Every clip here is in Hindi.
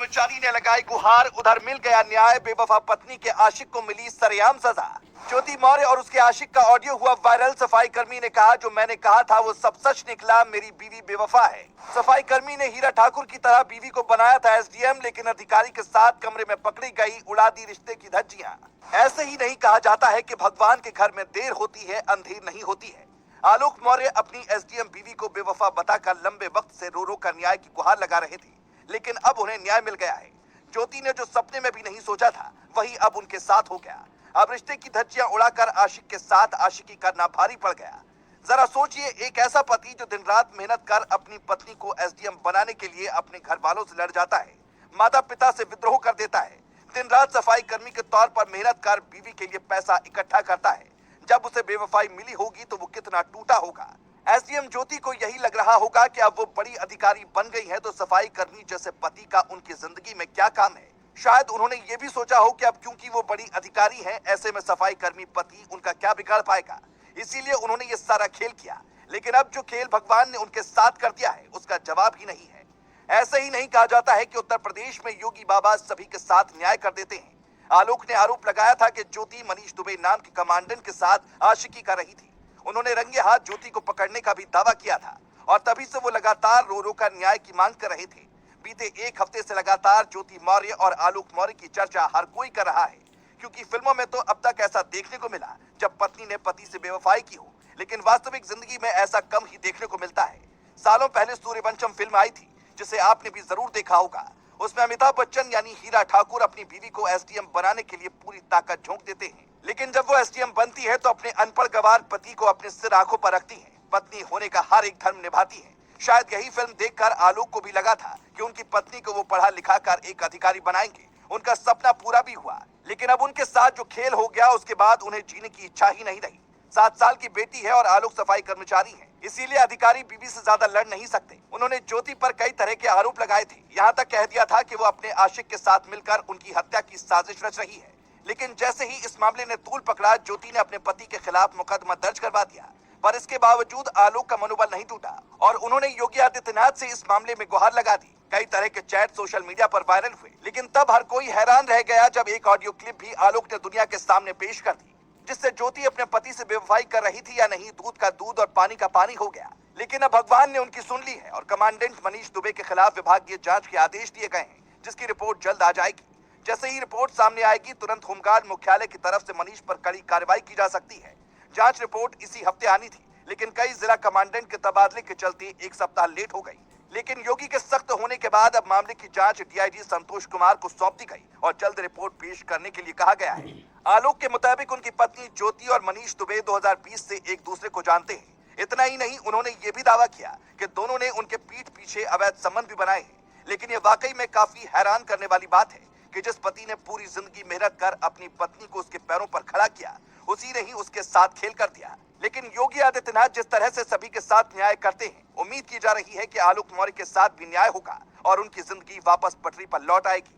कर्मचारी ने लगाई गुहार, उधर मिल गया न्याय। बेवफा पत्नी के आशिक को मिली सरेआम सजा। ज्योति मौर्य और उसके आशिक का ऑडियो हुआ वायरल। सफाई कर्मी ने कहा, जो मैंने कहा था वो सब सच निकला, मेरी बीवी बेवफा है। सफाई कर्मी ने हीरा ठाकुर की तरह बीवी को बनाया था एसडीएम, लेकिन अधिकारी के साथ कमरे में पकड़ी गई, उड़ा दी रिश्ते की धज्जियां। ऐसे ही नहीं कहा जाता है कि भगवान के घर में देर होती है, अंधेर नहीं होती है। आलोक मौर्य अपनी एसडीएम बीवी को बेवफा बताकर लंबे वक्त से रो रो कर न्याय की गुहार लगा रहे थे, लेकिन अब उन्हें न्याय मिल गया है। ज्योति ने जो सपने में भी नहीं सोचा था, वही अब उनके साथ हो गया। अब रिश्ते की धज्जियां उड़ाकर आशिक के साथ आशिकी करना भारी पड़ गया। जरा सोचिए, एक ऐसा पति जो दिन रात मेहनत कर अपनी पत्नी को एसडीएम बनाने के लिए अपने घर वालों से लड़ जाता है, माता पिता से विद्रोह कर देता है, दिन रात सफाई कर्मी के तौर पर मेहनत कर बीवी के लिए पैसा इकट्ठा करता है। जब उसे बेवफाई मिली होगी तो वो कितना टूटा होगा। एसडीएम ज्योति को यही लग रहा होगा कि अब वो बड़ी अधिकारी बन गई है, तो सफाई कर्मी जैसे पति का उनकी जिंदगी में क्या काम है। शायद उन्होंने ये भी सोचा हो कि अब क्योंकि वो बड़ी अधिकारी हैं, ऐसे में सफाई कर्मी पति उनका क्या बिगाड़ पाएगा, इसीलिए उन्होंने ये सारा खेल किया। लेकिन अब जो खेल भगवान ने उनके साथ कर दिया है, उसका जवाब ही नहीं है। ऐसे ही नहीं कहा जाता है कि उत्तर प्रदेश में योगी बाबा सभी के साथ न्याय कर देते हैं। आलोक ने आरोप लगाया था कि ज्योति मनीष दुबे नाम के कमांडेंट के साथ आशिकी कर रही थी। उन्होंने रंगे हाथ ज्योति को पकड़ने का भी दावा किया था और तभी से वो लगातार रो रो कर न्याय की मांग कर रहे थे। बीते एक हफ्ते से लगातार ज्योति मौर्य और आलोक मौर्य की चर्चा हर कोई कर रहा है, क्योंकि फिल्मों में तो अब तक ऐसा देखने को मिला जब पत्नी ने पति से बेवफाई की हो, लेकिन वास्तविक जिंदगी में ऐसा कम ही देखने को मिलता है। सालों पहले सूर्यवंशम फिल्म आई थी, जिसे आपने भी जरूर देखा होगा। उसमें अमिताभ बच्चन यानी हीरा ठाकुर अपनी बीवी को एसडीएम बनाने के लिए पूरी ताकत झोंक देते हैं, लेकिन जब वो एसडीएम बनती है तो अपने अनपढ़ गवार पति को अपने सिर आंखों पर रखती है, पत्नी होने का हर एक धर्म निभाती है। शायद यही फिल्म देखकर आलोक को भी लगा था कि उनकी पत्नी को वो पढ़ा लिखा कर एक अधिकारी बनाएंगे। उनका सपना पूरा भी हुआ, लेकिन अब उनके साथ जो खेल हो गया, उसके बाद उन्हें जीने की इच्छा ही नहीं रही। 7 साल की बेटी है और आलोक सफाई कर्मचारी है, इसीलिए अधिकारी बीवी से ज्यादा लड़ नहीं सकते। उन्होंने ज्योति पर कई तरह के आरोप लगाए थे, यहाँ तक कह दिया था कि वो अपने आशिक के साथ मिलकर उनकी हत्या की साजिश रच रही है। लेकिन जैसे ही इस मामले ने तूल पकड़ा, ज्योति ने अपने पति के खिलाफ मुकदमा दर्ज करवा दिया। पर इसके बावजूद आलोक का मनोबल नहीं टूटा और उन्होंने योगी आदित्यनाथ से इस मामले में गुहार लगा दी। कई तरह के चैट सोशल मीडिया पर वायरल हुए, लेकिन तब हर कोई हैरान रह गया जब एक ऑडियो क्लिप भी आलोक ने दुनिया के सामने पेश कर दी, जिससे ज्योति अपने पति से बेवफाई कर रही थी या नहीं, दूध का दूध और पानी का पानी हो गया। लेकिन अब भगवान ने उनकी सुन ली है और कमांडेंट मनीष दुबे के खिलाफ विभागीय जांच के आदेश दिए गए हैं, जिसकी रिपोर्ट जल्द आ जाएगी। जैसे ही रिपोर्ट सामने आएगी, तुरंत होमगार्ड मुख्यालय की तरफ से मनीष पर कड़ी कार्रवाई की जा सकती है। जांच रिपोर्ट इसी हफ्ते आनी थी, लेकिन कई जिला कमांडेंट के तबादले के चलते एक सप्ताह लेट हो गई। लेकिन योगी के सख्त होने के बाद अब मामले की जांच डीआईजी संतोष कुमार को सौंप दी गई और जल्द रिपोर्ट पेश करने के लिए कहा गया है। आलोक के मुताबिक उनकी पत्नी ज्योति और मनीष दुबे 2020 से एक दूसरे को जानते हैं। इतना ही नहीं, उन्होंने ये भी दावा किया कि दोनों ने उनके पीठ पीछे अवैध संबंध भी बनाए हैं। लेकिन ये वाकई में काफी हैरान करने वाली बात है कि जिस पति ने पूरी जिंदगी मेहनत कर अपनी पत्नी को उसके पैरों पर खड़ा किया, उसी ने ही उसके साथ खेल कर दिया। लेकिन योगी आदित्यनाथ जिस तरह से सभी के साथ न्याय करते हैं, उम्मीद की जा रही है कि आलोक मौर्य के साथ भी न्याय होगा और उनकी जिंदगी वापस पटरी पर लौट आएगी।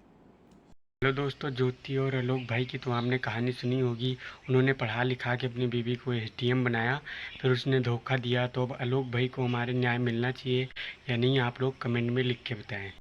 हेलो दोस्तों, ज्योति और आलोक भाई की तो आपने कहानी सुनी होगी। उन्होंने पढ़ा लिखा के अपनी बीवी को एसडीएम बनाया, फिर उसने धोखा दिया। तो अब आलोक भाई को हमारे न्याय मिलना चाहिए या नहीं, आप लोग कमेंट में लिख के बताएं।